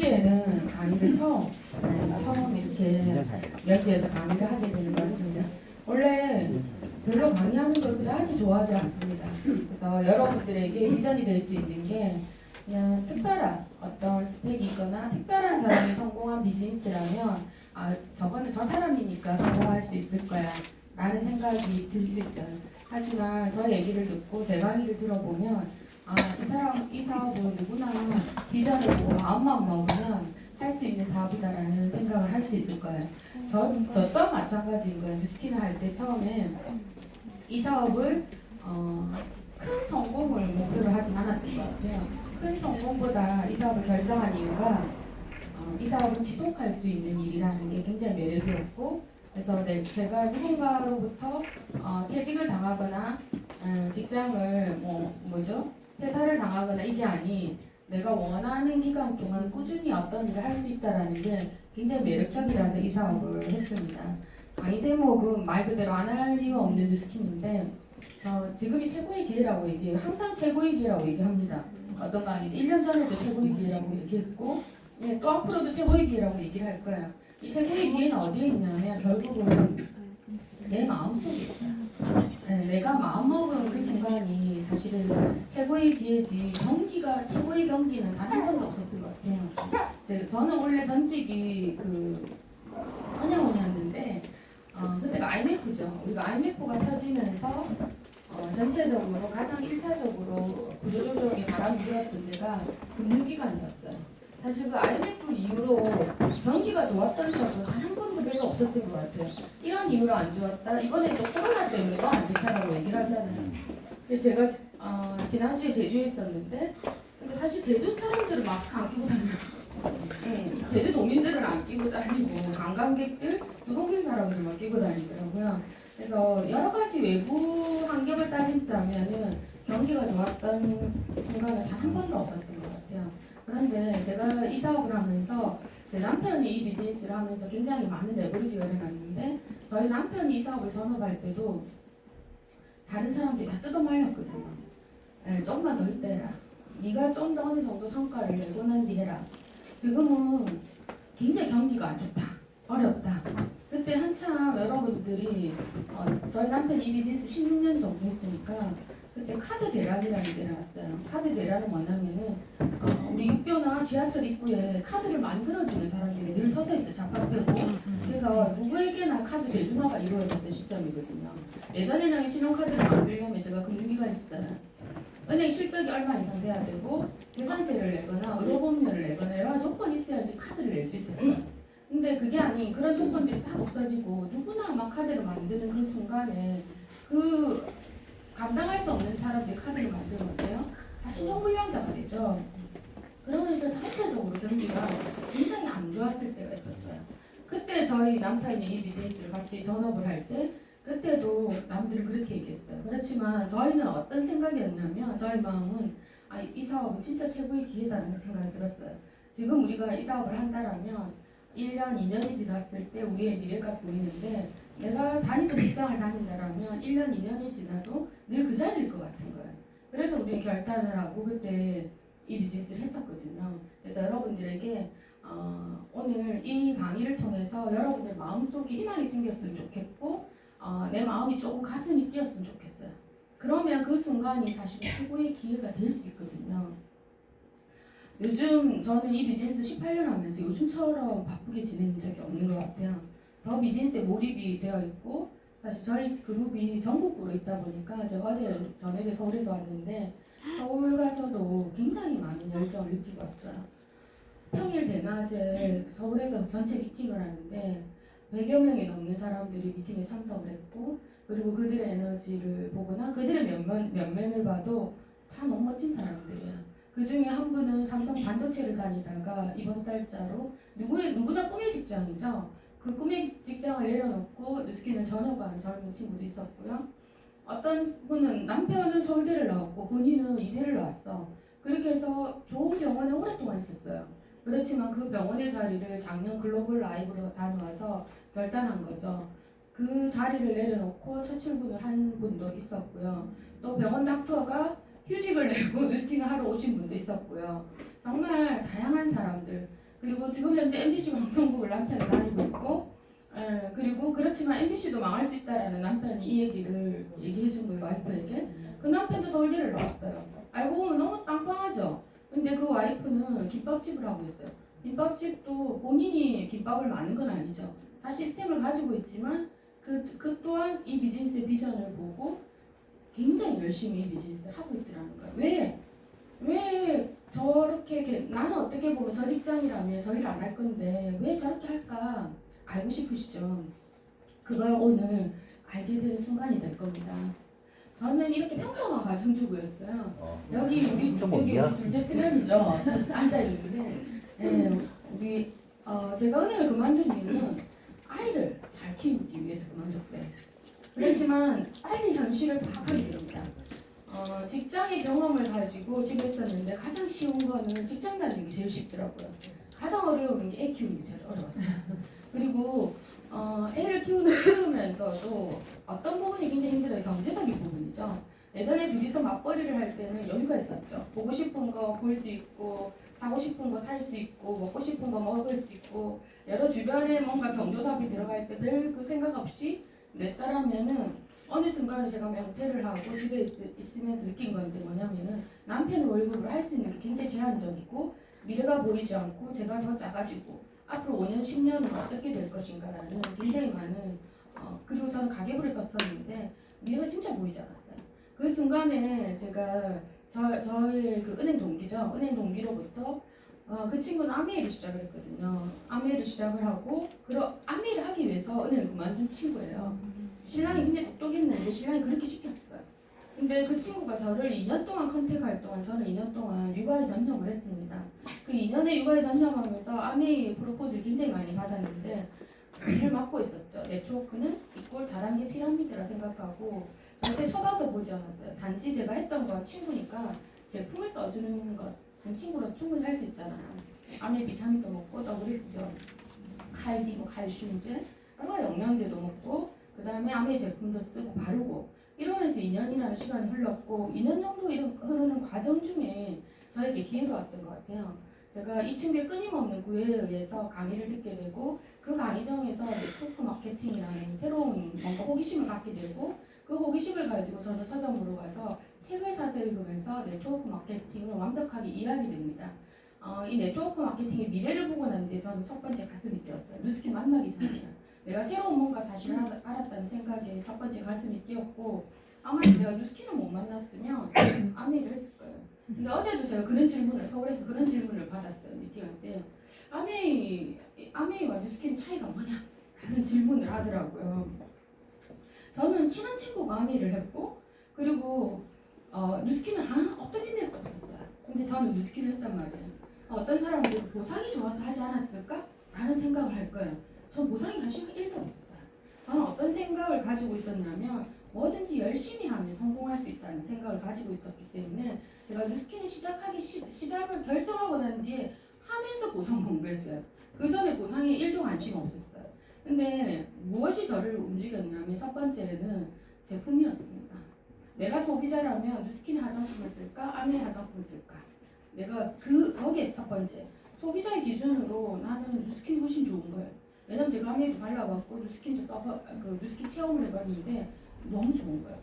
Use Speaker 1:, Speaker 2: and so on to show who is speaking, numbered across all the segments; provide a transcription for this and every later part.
Speaker 1: 주에는 강의를 처음 이렇게 여기에서 강의를 하게 되는 것 같습니다. 원래 별로 강의하는 걸 그다지 좋아하지 않습니다. 그래서 여러분들에게 비전이 될 수 있는 게 그냥 특별한 어떤 스펙이 있거나 특별한 사람이 성공한 비즈니스라면 저거는 저 사람이니까 성공할 수 있을 거야 라는 생각이 들 수 있어요. 하지만 저 얘기를 듣고 제 강의를 들어보면 이 사업은 누구나 비전을 보고 마음만 먹으면 할 수 있는 사업이다라는 생각을 할 수 있을 거예요. 저 또한 마찬가지인 거예요. 뉴스키나 할 때 처음에 이 사업을 큰 성공을 목표로 하진 않았던 것 같아요. 큰 성공보다 이 사업을 결정한 이유가 이 사업은 지속할 수 있는 일이라는 게 굉장히 매력이었고, 그래서 제가 누군가로부터 퇴직을 당하거나 직장을 퇴사를 당하거나 이게 아닌 내가 원하는 기간 동안 꾸준히 어떤 일을 할 수 있다라는 게 굉장히 매력적이라서 이 사업을 했습니다. 강의 제목은 말 그대로 안 할 이유 없는 뉴스킨인데 지금이 최고의 기회라고 얘기해요. 항상 최고의 기회라고 얘기합니다. 어떤 강의 1년 전에도 최고의 기회라고 얘기했고 또 앞으로도 최고의 기회라고 얘기를 할 거예요. 이 최고의 기회는 어디에 있냐면 결국은 내 마음속에 있어요. 내가 마음먹은 그 순간이 사실은 최고의 기회지 최고의 경기는 단 한 번도 없었던 것 같아요. 저는 원래 전직이 한양원이었는데 그때가 IMF죠. 우리가 IMF가 터지면서 전체적으로 가장 1차적으로 구조조정이 바람이 불었던 데가 금융기관이었어요. 사실 그 IMF 이후로 경기가 좋았던 적은 단 한 번도 별로 없었던 것 같아요. 이런 이유로 안 좋았다. 이번에 또 코로나 때문에 더 안 좋다라고 얘기를 하잖아요. 그래서 제가 지난주에 제주에 있었는데 근데 사실 제주 사람들은 마스크 안 끼고 다녀요. 제주 도민들은 안 끼고 다니고 관광객들, 누렁인 사람들만 끼고 다니더라고요. 그래서 여러 가지 외부 환경을 따지자면은 경기가 좋았던 순간은 단 한 번도 없었던 것 같아요. 그런데 제가 이 사업을 하면서 제 남편이 이 비즈니스를 하면서 굉장히 많은 레버리지가 일어났는데 저희 남편이 이 사업을 전업할 때도 다른 사람들이 다 뜯어말렸거든요. 조금만 더 있다 해라. 네가 좀 더 어느 정도 성과를 내고 난 뒤 해라. 지금은 굉장히 경기가 안 좋다. 어렵다. 그때 한참 여러분들이 저희 남편이 이 비즈니스 16년 정도 했으니까 그때 카드 대란이라는 게 나왔어요. 카드 대란은 뭐냐면은 우리 육교나 지하철 입구에 카드를 만들어주는 사람들이 늘 서서 있어요. 잠깐 빼고. 그래서 누구에게나 카드 대중화가 이루어졌던 시점이거든요. 예전에는 신용카드를 만들려면 제가 금융기관에 있었잖아요. 은행 실적이 얼마 이상 돼야 되고 계산세를 내거나 의료보험료를 내거나 여러 조건이 있어야지 카드를 낼 수 있었어요. 근데 그게 아닌 그런 조건들이 싹 없어지고 누구나 막 카드를 만드는 그 순간에 감당할 수 없는 사람들이 카드를 만들면 어때요? 다 신용불량자가 되죠. 그러면서 전체적으로 경기가 굉장히 안 좋았을 때가 있었어요. 그때 저희 남편이 이 비즈니스를 같이 전업을 할 때 그때도 남들은 그렇게 얘기했어요. 그렇지만 저희는 어떤 생각이었냐면 저희 마음은 이 사업은 진짜 최고의 기회다는 생각이 들었어요. 지금 우리가 이 사업을 한다라면 1년, 2년이 지났을 때 우리의 미래가 보이는데 내가 다니던 직장을 다닌다라면 1년, 2년이 지나도 늘 그 자리일 것 같은 거예요. 그래서 우리 결단을 하고 그때 이 비즈니스를 했었거든요. 그래서 여러분들에게 오늘 이 강의를 통해서 여러분들 마음속에 희망이 생겼으면 좋겠고 내 마음이 조금 가슴이 뛰었으면 좋겠어요. 그러면 그 순간이 사실 최고의 기회가 될 수 있거든요. 요즘 저는 이 비즈니스 18년 하면서 요즘처럼 바쁘게 지낸 적이 없는 것 같아요. 더 비즈니스에 몰입이 되어 있고 사실 저희 그룹이 전국구로 있다 보니까 제가 어제 저녁에 서울에서 왔는데 서울 가서도 굉장히 많은 열정을 느끼고 왔어요. 평일 대낮에 서울에서 전체 미팅을 하는데 100여 명이 넘는 사람들이 미팅에 참석을 했고 그리고 그들의 에너지를 보거나 그들의 면면을 봐도 다 너무 멋진 사람들이에요. 그 중에 한 분은 삼성 반도체를 다니다가 이번 달자로 누구나 꿈의 직장이죠. 그 꿈의 직장을 내려놓고 뉴스킨을 전업한 젊은 친구도 있었고요. 어떤 분은 남편은 서울대를 나왔고 본인은 이대를 나왔어. 그렇게 해서 좋은 병원에 오랫동안 있었어요. 그렇지만 그 병원의 자리를 작년 글로벌 라이브로 다녀와서 결단한 거죠. 그 자리를 내려놓고 첫 출근을 한 분도 있었고요. 또 병원 닥터가 휴직을 내고 뉴스킨을 하러 오신 분도 있었고요. 정말 다양한 사람들. 그리고 지금 현재 MBC 방송국을 남편이 다니고 있고, 그리고 그렇지만 MBC도 망할 수 있다라는 남편이 이 얘기를 얘기해 준 거예요, 와이프에게. 그 남편도 서울대를 나왔어요. 알고 보면 너무 빵빵하죠. 근데 그 와이프는 김밥집을 하고 있어요. 김밥집도 본인이 김밥을 마는 건 아니죠. 다 시스템을 가지고 있지만 그 또한 이 비즈니스의 비전을 보고 굉장히 열심히 이 비즈니스를 하고 있더라는 거예요. 왜 저렇게 나는 어떻게 보면 저 직장이라면 저 일 안 할 건데 왜 저렇게 할까 알고 싶으시죠? 그걸 오늘 알게 되는 순간이 될 겁니다. 저는 이렇게 평범한 가정주부였어요. 여기 우리 둘째 수련이죠. 앉아 있는데, 우리 제가 은행을 그만둔 이유는 아이를 잘 키우기 위해서 그만뒀어요. 그렇지만 빨리 현실을 파악하게 됩니다. 직장의 경험을 가지고 집에 있었는데 가장 쉬운 거는 직장 다니는 게 제일 쉽더라고요. 가장 어려운 게 애 키우는 게 제일 어려웠어요. 그리고 애를 키우면서도 어떤 부분이 굉장히 힘들어요. 경제적인 부분이죠. 예전에 둘이서 맞벌이를 할 때는 여유가 있었죠. 보고 싶은 거 볼 수 있고, 사고 싶은 거 살 수 있고, 먹고 싶은 거 먹을 수 있고, 여러 주변에 뭔가 경조사비 들어갈 때 별 그 생각 없이 냈다라면은 어느 순간에 제가 명퇴를 하고 집에 있으면서 느낀 건데 뭐냐면은 남편 월급을 할 수 있는 게 굉장히 제한적이고 미래가 보이지 않고 제가 더 작아지고 앞으로 5년, 10년은 어떻게 될 것인가라는 굉장히 많은 그리고 저는 가계부를 썼었는데 미래가 진짜 보이지 않았어요. 그 순간에 제가 저의 그 은행 동기죠. 은행 동기로부터 그 친구는 아메이를 시작을 했거든요. 아메이를 시작을 하고 아메이를 하기 위해서 은행을 그만둔 친구예요. 신랑이 굉장히 똑똑했는데 신랑이 그렇게 시켰어요. 근데 그 친구가 저를 2년 동안 컨택할 동안 저는 2년 동안 육아에 전념을 했습니다. 그 2년의 육아에 전념하면서 아메이 프로포즈를 굉장히 많이 받았는데 잘 맞고 있었죠. 네트워크는 이꼴 다단계 피라미드라 생각하고 절대 쳐다도 보지 않았어요. 단지 제가 했던 건 친구니까 제품을 써주는 것은 친구로서 충분히 할 수 있잖아요. 아메이 비타민도 먹고 WS죠. 칼디, 칼슘제, 여러 영양제도 먹고 그 다음에 아메이 제품도 쓰고 바르고 이러면서 2년이라는 시간이 흘렀고 2년 정도 흐르는 과정 중에 저에게 기회가 왔던 것 같아요. 제가 이 친구의 끊임없는 구애에 의해서 강의를 듣게 되고 그 강의장에서 네트워크 마케팅이라는 새로운 뭔가 호기심을 갖게 되고 그 호기심을 가지고 저는 서점으로 가서 책을 사서 읽으면서 네트워크 마케팅을 완벽하게 이해하게 됩니다. 이 네트워크 마케팅의 미래를 보고 난 뒤에 저는 첫 번째 가슴이 뛰었어요. 루스킨 만나기 전이에요. 내가 새로운 뭔가 사실을 알았다는 생각에 첫 번째 가슴이 뛰었고 아마 제가 뉴스킨을 못 만났으면 아메이를 했을 거예요. 근데 어제도 제가 그런 질문을 서울에서 그런 질문을 받았어요. 미팅할 때 아메이와 뉴스킨 차이가 뭐냐? 라는 질문을 하더라고요. 저는 친한 친구가 아메이를 했고 그리고 뉴스킨을 아는 어떤 인맥도 없었어요. 근데 저는 뉴스킨을 했단 말이에요. 어떤 사람들이 보상이 좋아서 하지 않았을까? 라는 생각을 할 거예요. 전 보상이 관심이 1도 없었어요. 저는 어떤 생각을 가지고 있었냐면 뭐든지 열심히 하면 성공할 수 있다는 생각을 가지고 있었기 때문에 제가 뉴스킨을 시작을 결정하고 난 뒤에 하면서 보상 공부했어요. 그 전에 보상에 1도 관심 없었어요. 근데 무엇이 저를 움직였냐면 첫 번째는 제품이었습니다. 내가 소비자라면 뉴스킨 화장품을 쓸까? 아메이 화장품을 쓸까? 내가 거기에 첫 번째 소비자의 기준으로 나는 뉴스킨이 훨씬 좋은 거예요. 왜냐면 제가 아메이도 발라봤고 뉴스킨도 뉴스킨 체험을 해봤는데 너무 좋은 거예요.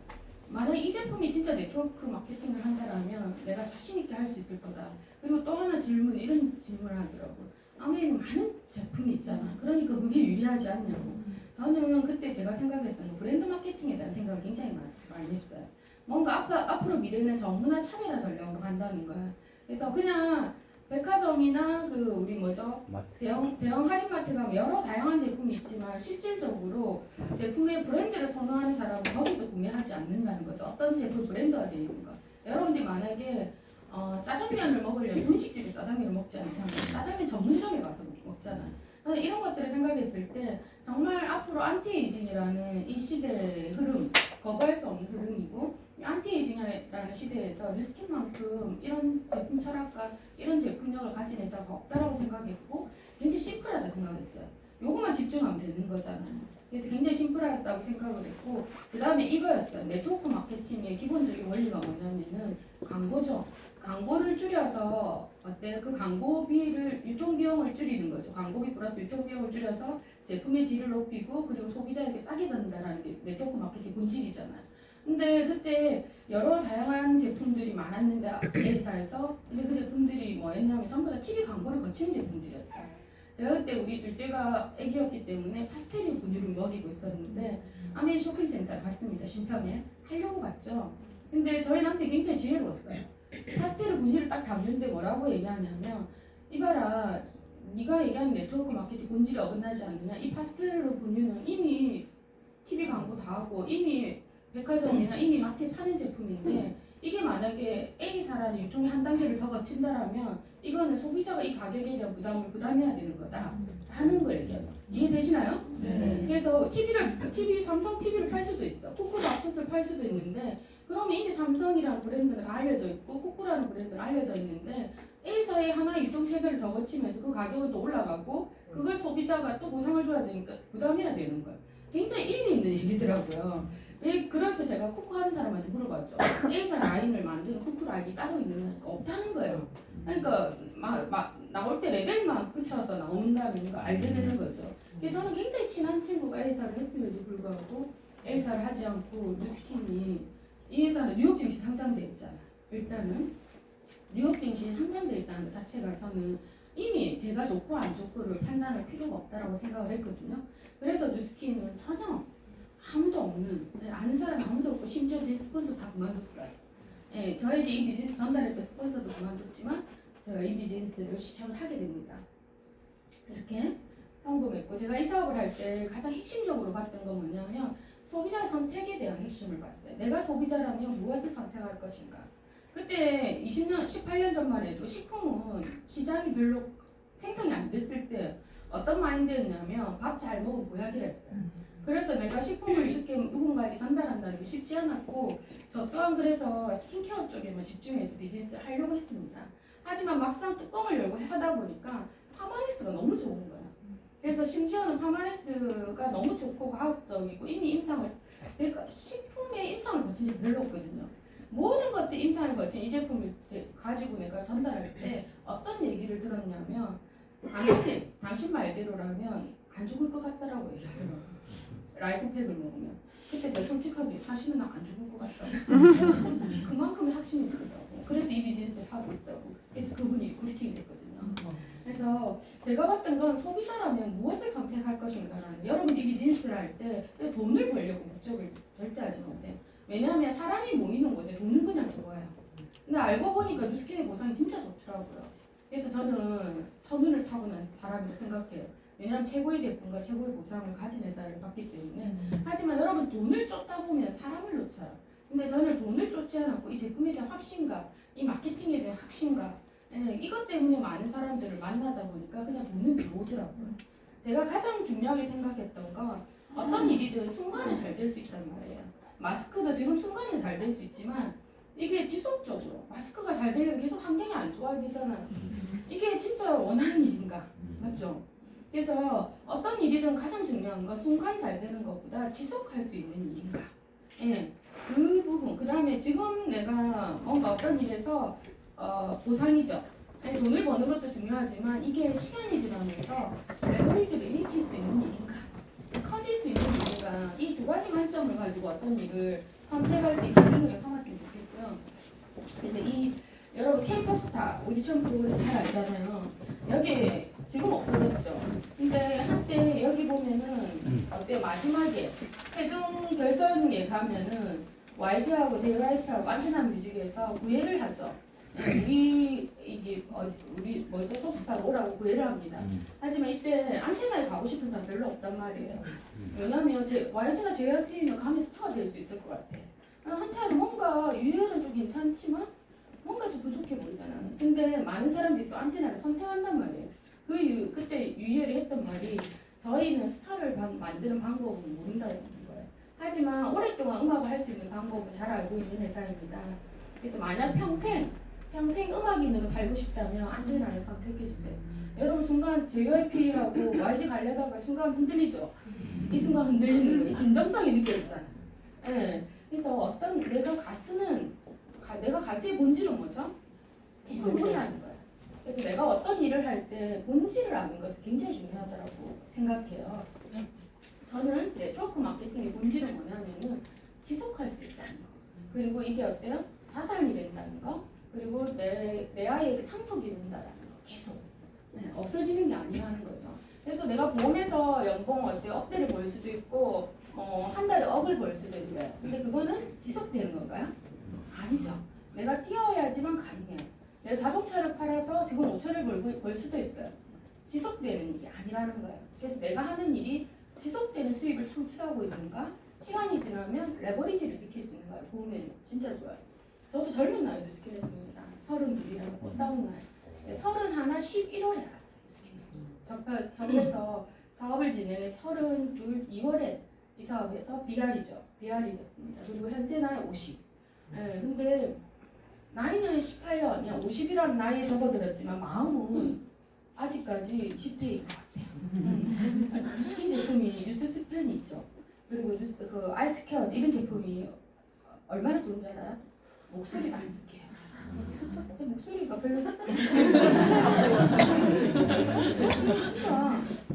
Speaker 1: 만약에 이 제품이 진짜 네트워크 마케팅을 한다면 내가 자신 있게 할 수 있을 거다. 그리고 또 하나 이런 질문을 하더라고요. 아메이는 많은 제품이 있잖아. 그러니까 그게 유리하지 않냐고. 저는 그때 제가 생각했던 건 브랜드 마케팅에 대한 생각을 굉장히 많이 했어요. 뭔가 앞으로 미래는 전문화 차별화 전략으로 간다는 거예요. 그래서 그냥 백화점이나 우리 대형 할인마트 가면 여러 다양한 제품이 있지만 실질적으로 제품의 브랜드를 선호하는 사람은 거기서 구매하지 않는다는 거죠. 어떤 제품 브랜드가 되어 있는 거. 여러분들이 만약에 짜장면을 먹으려면 분식집에 짜장면을 먹지 않잖아요. 짜장면 전문점에 가서 먹잖아요. 저는 이런 것들을 생각했을 때 정말 앞으로 안티에이징이라는 이 시대의 흐름, 거부할 수 없는 흐름이고 안티에이징이라는 시대에서 뉴스킨만큼 이런 제품 철학과 이런 제품력을 가진 회사가 없다라고 생각했고 굉장히 심플하다 생각했어요. 요거만 집중하면 되는 거잖아요. 그래서 굉장히 심플하다고 생각을 했고 그 다음에 이거였어요. 네트워크 마케팅의 기본적인 원리가 뭐냐면은 광고죠. 광고를 줄여서 어때? 그 광고비를 유통비용을 줄이는 거죠. 광고비 플러스 유통비용을 줄여서 제품의 질을 높이고 그리고 소비자에게 싸게 전달하는 게 네트워크 마케팅 본질이잖아요. 근데 그때 여러 다양한 제품들이 많았는데 A사에서 근데 그 제품들이 뭐였냐면 전부 다 TV 광고를 거치는 제품들이었어요. 제가 그때 우리 둘째가 애기였기 때문에 파스텔 분유를 먹이고 있었는데 아메이 쇼핑센터 갔습니다. 신평에 하려고 갔죠. 근데 저희 남편이 굉장히 지혜로웠어요. 파스텔 분유를 딱 담는데 뭐라고 얘기하냐면 이봐라 네가 얘기하는 네트워크 마케팅 본질이 어긋나지 않느냐. 이 파스텔 분유는 이미 TV 광고 다 하고 이미 백화점이나 이미 마켓 파는 제품인데 이게 만약에 A사라는 유통의 한 단계를 더 거친다라면 이거는 소비자가 이 가격에 대한 부담을 부담해야 되는 거다 하는 걸 얘기해요. 이해되시나요?
Speaker 2: 네.
Speaker 1: 그래서 삼성 TV를 팔 수도 있어. 쿠쿠밥솥을 팔 수도 있는데 그러면 이미 삼성이라는 브랜드는 다 알려져 있고 쿠쿠라는 브랜드는 알려져 있는데 A사의 하나의 유통 체계를 더 거치면서 그 가격은 또 올라가고 그걸 소비자가 또 보상을 줘야 되니까 부담해야 되는 거예요. 굉장히 일리 있는 얘기더라고요. 그래서 제가 쿠쿠 하는 사람한테 물어봤죠. A사 라인을 만드는 쿠쿠 라인이 따로 있는 거 없다는 거예요. 그러니까 나올 때 레벨만 붙여서 나온다는 걸 알게 되는 거죠. 그래서 저는 굉장히 친한 친구가 A사를 했음에도 불구하고 A사를 하지 않고 뉴스킨이 이 회사는 뉴욕 증시 상장돼 있잖아요. 일단은 뉴욕 증시에 상장돼 있다는 것 자체가 저는 이미 제가 좋고 안 좋고를 판단할 필요가 없다라고 생각을 했거든요. 그래서 뉴스킨은 전혀 아무도 없는 아는 사람 아무도 없고 심지어 제 스폰서 다 그만뒀어요. 예, 저에게 이 비즈니스 전달했던 스폰서도 그만뒀지만 제가 이 비즈니스를 시작을 하게 됩니다. 이렇게 평범했고 제가 이 사업을 할 때 가장 핵심적으로 봤던 건 뭐냐면 소비자 선택에 대한 핵심을 봤어요. 내가 소비자라면 무엇을 선택할 것인가. 그때 18년 전만 해도 식품은 시장이 별로 생산이 안 됐을 때 어떤 마인드였냐면 밥 잘 먹으면 보약이라 했어요. 그래서 내가 식품을 이렇게 누군가에게 전달한다는 게 쉽지 않았고 저 또한 그래서 스킨케어 쪽에만 집중해서 비즈니스를 하려고 했습니다. 하지만 막상 뚜껑을 열고 하다 보니까 파마니스가 너무 좋은 거야. 그래서 심지어는 파마니스가 너무 좋고 과학적이고 이미 임상을 식품의 임상을 거친 지 별로 없거든요. 모든 것들 임상을 거친 이 제품을 가지고 내가 전달할 때 어떤 얘기를 들었냐면 당신 말대로라면 안 죽을 것 같다라고 얘기하더라고요. 라이프팩을 먹으면. 그때 제가 솔직하게 사실은 나 안 죽을 것 같다고. 그만큼 확신이 들더라고요. 그래서 이 비즈니스를 하고 있다고. 그래서 그분이 리크루팅이 됐거든요. 그래서 제가 봤던 건 소비자라면 무엇을 선택할 것인가라는 여러분 이 비즈니스를 할 때 돈을 벌려고 목적을 절대 하지 마세요. 왜냐하면 사람이 모이는 곳에 돈은 그냥 좋아요. 근데 알고 보니까 뉴스킨의 보상이 진짜 좋더라고요. 그래서 저는 천운을 타고난 사람이라고 생각해요. 왜냐하면 최고의 제품과 최고의 보상을 가진 회사를 봤기 때문에. 하지만 여러분 돈을 쫓다 보면 사람을 놓쳐요. 근데 저는 돈을 쫓지 않았고 이 제품에 대한 확신과 이 마케팅에 대한 확신과 이것 때문에 많은 사람들을 만나다 보니까 그냥 돈은 들어오더라고요. 제가 가장 중요하게 생각했던 건 어떤 일이든 순간에 잘 될 수 있단 말이에요. 마스크도 지금 순간에 잘 될 수 있지만 이게 지속적으로 마스크가 잘 되려면 계속 환경이 안 좋아야 되잖아요. 이게 진짜 원하는 일인가? 맞죠? 그래서 어떤 일이든 가장 중요한 건 순간 잘 되는 것보다 지속할 수 있는 일인가? 예, 그 부분. 그 다음에 지금 내가 뭔가 어떤 일에서 보상이죠. 돈을 버는 것도 중요하지만 이게 시간이 지나면서 레버리지를 일으킬 수 있는 일인가? 커질 수 있는 일인가? 이 두 가지 관점을 가지고 어떤 일을 선택할 때 기준으로 삼았으면 좋겠고요. 그래서 여러분 K-pop 스타 오디션 프로그램 잘 알잖아요. 여기 지금 없어졌죠. 근데 한때 여기 보면은 어때 마지막에 최종 결선에 가면은 YG하고 JYP하고 안테나 뮤직에서 구애를 하죠. 우리 뭐죠 소속사로 오라고 구애를 합니다. 하지만 이때 안테나에 가고 싶은 사람 별로 없단 말이에요. 왜냐면 YG나 JYP는 가면 스타가 될 수 있을 것 같아. 한테는 뭔가 유해는 좀 괜찮지만 뭔가 좀 부족해 보이잖아. 근데 많은 사람들이 또 안테나를 선택한단 말이에요. 그때 유희열이 했던 말이 저희는 스타를 만드는 방법은 모른다는 거예요. 하지만 오랫동안 음악을 할 수 있는 방법을 잘 알고 있는 회사입니다. 그래서 만약 평생 음악인으로 살고 싶다면 안테나를 선택해주세요. 여러분 순간 JYP하고 YG 가려다가 순간 흔들리죠? 이 순간 흔들리는 거예요. 진정성이 느껴지잖아요. 네. 그래서 내가 가수의 본질은 뭐죠? 계속 노래하는 거예요. 그래서 내가 어떤 일을 할 때 본질을 아는 것이 굉장히 중요하다고 생각해요. 저는 네트워크 마케팅의 본질은 뭐냐면은 지속할 수 있다는 거. 그리고 이게 어때요? 자산이 된다는 거. 그리고 내 아이에게 상속이 된다는 거. 계속. 없어지는 게 아니라는 거죠. 그래서 내가 보험에서 연봉 억대를 벌 수도 있고 한 달에 억을 벌 수도 있어요. 근데 그거는 지속되는 건가요? 아니죠. 내가 뛰어야지만 가능해요. 내가 자동차를 팔아서 지금 5천을 벌 수도 있어요. 지속되는 일이 아니라는 거예요. 그래서 내가 하는 일이 지속되는 수익을 창출하고 있는가? 시간이 지나면 레버리지를 느낄 수 있는 거예요. 보험은 진짜 좋아요. 저도 젊은 나이도 스킨 했습니다. 32이라는 꽃다운 나이. 이제 31 11월에 알았어요. 스킨. 접해서 사업을 진행해 32 2월에 이 사업에서 BR이죠. BR이 됐습니다. 그리고 현재 나이 50. 근데 나이는 18년, 50이라는 나이에 접어들었지만 마음은 아직까지 10대인 것 같아요. 스킨 제품이 뉴스 스펜이 있죠. 그리고 그 아이스케어 이런 제품이 얼마나 좋은지 알아요? 목소리가 안 듣게요. 목소리가 별로 진짜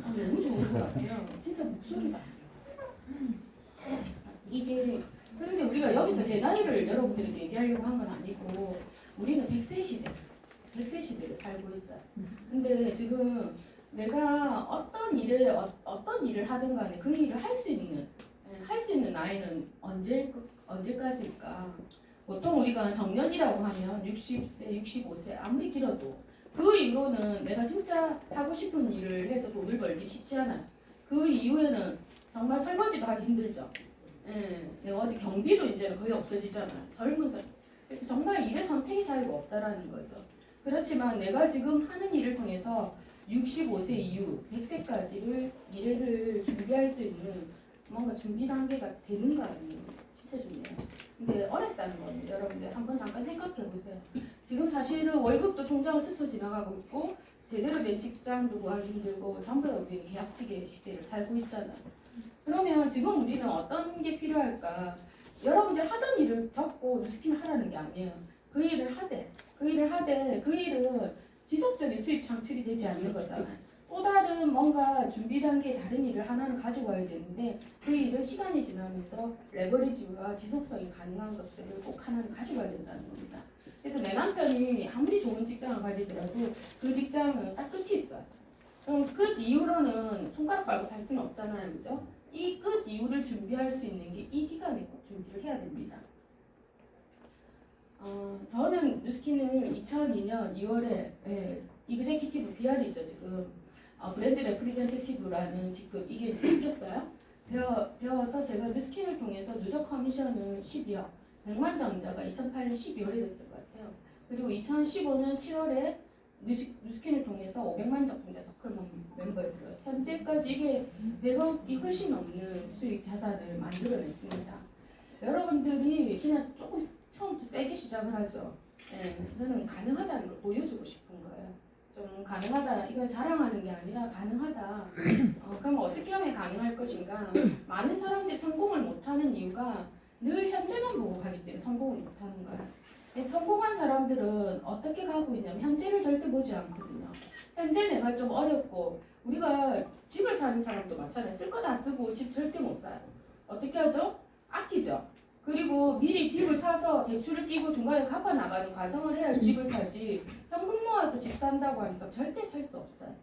Speaker 1: 너무 좋은 것 같아요. 진짜 목소리가 이게 그런데 우리가 여기서 제 나이를 여러분들에게 얘기하려고 한 건 아니고 우리는 100세 시대를 살고 있어요. 근데 지금 내가 어떤 일을 하든 간에 그 일을 할 수 있는 나이는 언제까지일까? 보통 우리가 정년이라고 하면 60세, 65세 아무리 길어도 그 이후로는 내가 진짜 하고 싶은 일을 해서 돈을 벌기 쉽지 않아요. 그 이후에는 정말 설거지도 하기 힘들죠. 내가 어디 경비도 이제는 거의 없어지잖아요. 젊은 사람. 그래서 정말 일의 선택의 자유가 없다라는 거죠. 그렇지만 내가 지금 하는 일을 통해서 65세 이후 100세까지를 미래를 준비할 수 있는 뭔가 준비 단계가 되는 거 아니에요? 진짜 중요해요. 근데 어렵다는 거예요. 여러분들 한번 잠깐 생각해 보세요. 지금 사실은 월급도 통장을 스쳐 지나가고 있고 제대로 된 직장도 구하기 힘들고 전부 다 우리는 계약직의 시대를 살고 있잖아요. 그러면 지금 우리는 어떤 게 필요할까? 여러분들 하던 일을 적고 뉴스킨을 하라는 게 아니에요. 그 일을 하되 그 일은 지속적인 수입 창출이 되지 않는 거잖아요. 또 다른 뭔가 준비 단계의 다른 일을 하나는 가지고 와야 되는데 그 일은 시간이 지나면서 레버리지와 지속성이 가능한 것들을 꼭 하나는 가지고 와야 된다는 겁니다. 그래서 내 남편이 아무리 좋은 직장을 가지더라도 그 직장은 딱 끝이 있어요. 그럼 끝 이후로는 손가락 빨고 살 수는 없잖아요. 그죠? 이 끝 이후를 준비할 수 있는 게 이 기간에 꼭 준비를 해야 됩니다. 저는 뉴스킨을 2002년 2월에 이그제큐티브 BR이죠 지금 브랜드 레프리젠테이티브라는 직급 이게 바뀌었어요. 되어서 제가 뉴스킨을 통해서 누적 커미션은 12억 100만 장자가 2008년 12월에 됐던 것 같아요. 그리고 2015년 7월에 뉴스킨을 통해서 500만 적중자 서클 멤버에 들어요. 현재까지 이게 100억이 훨씬 넘는 수익 자산을 만들어냈습니다. 여러분들이 그냥 조금 처음부터 세게 시작을 하죠. 저는 가능하다는 걸 보여주고 싶은 거예요. 좀 가능하다, 이걸 자랑하는 게 아니라 가능하다. 그럼 어떻게 하면 가능할 것인가? 많은 사람들이 성공을 못하는 이유가 늘 현재만 보고 가기 때문에 성공을 못하는 거예요. 성공한 사람들은 어떻게 가고 있냐면 현재를 절대 보지 않거든요. 현재 내가 좀 어렵고 우리가 집을 사는 사람도 마찬가지예요. 쓸 거 다 쓰고 집 절대 못 사요. 어떻게 하죠? 아끼죠. 그리고 미리 집을 사서 대출을 띄고 중간에 갚아 나가는 과정을 해야 집을 사지 현금 모아서 집 산다고 해서 절대 살 수 없어요.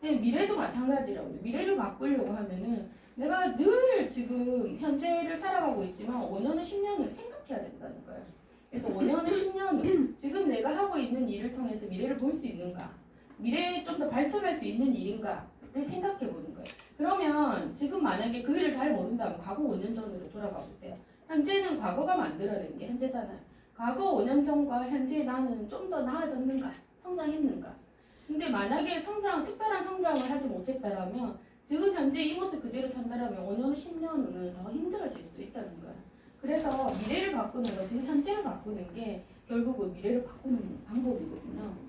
Speaker 1: 근데 미래도 마찬가지라고. 미래를 바꾸려고 하면은 내가 늘 지금 현재를 살아가고 있지만 5년은 10년을 생각해야 된다는 거예요. 그래서 5년은 10년은 지금 내가 하고 있는 일을 통해서 미래를 볼 수 있는가, 미래에 좀 더 발전할 수 있는 일인가를 생각해 보는 거예요. 그러면 지금 만약에 그 일을 잘 모른다면 과거 5년 전으로 돌아가 보세요. 현재는 과거가 만들어낸 게 현재잖아요. 과거 5년 전과 현재 나는 좀 더 나아졌는가, 성장했는가. 근데 만약에 특별한 성장을 하지 못했다라면 지금 현재 이 모습 그대로 산다라면 5년, 10년 후는 더 힘들어질 수 있다는 거예요. 그래서 미래를 바꾸는 거, 지금 현재를 바꾸는 게 결국은 미래를 바꾸는 방법이거든요.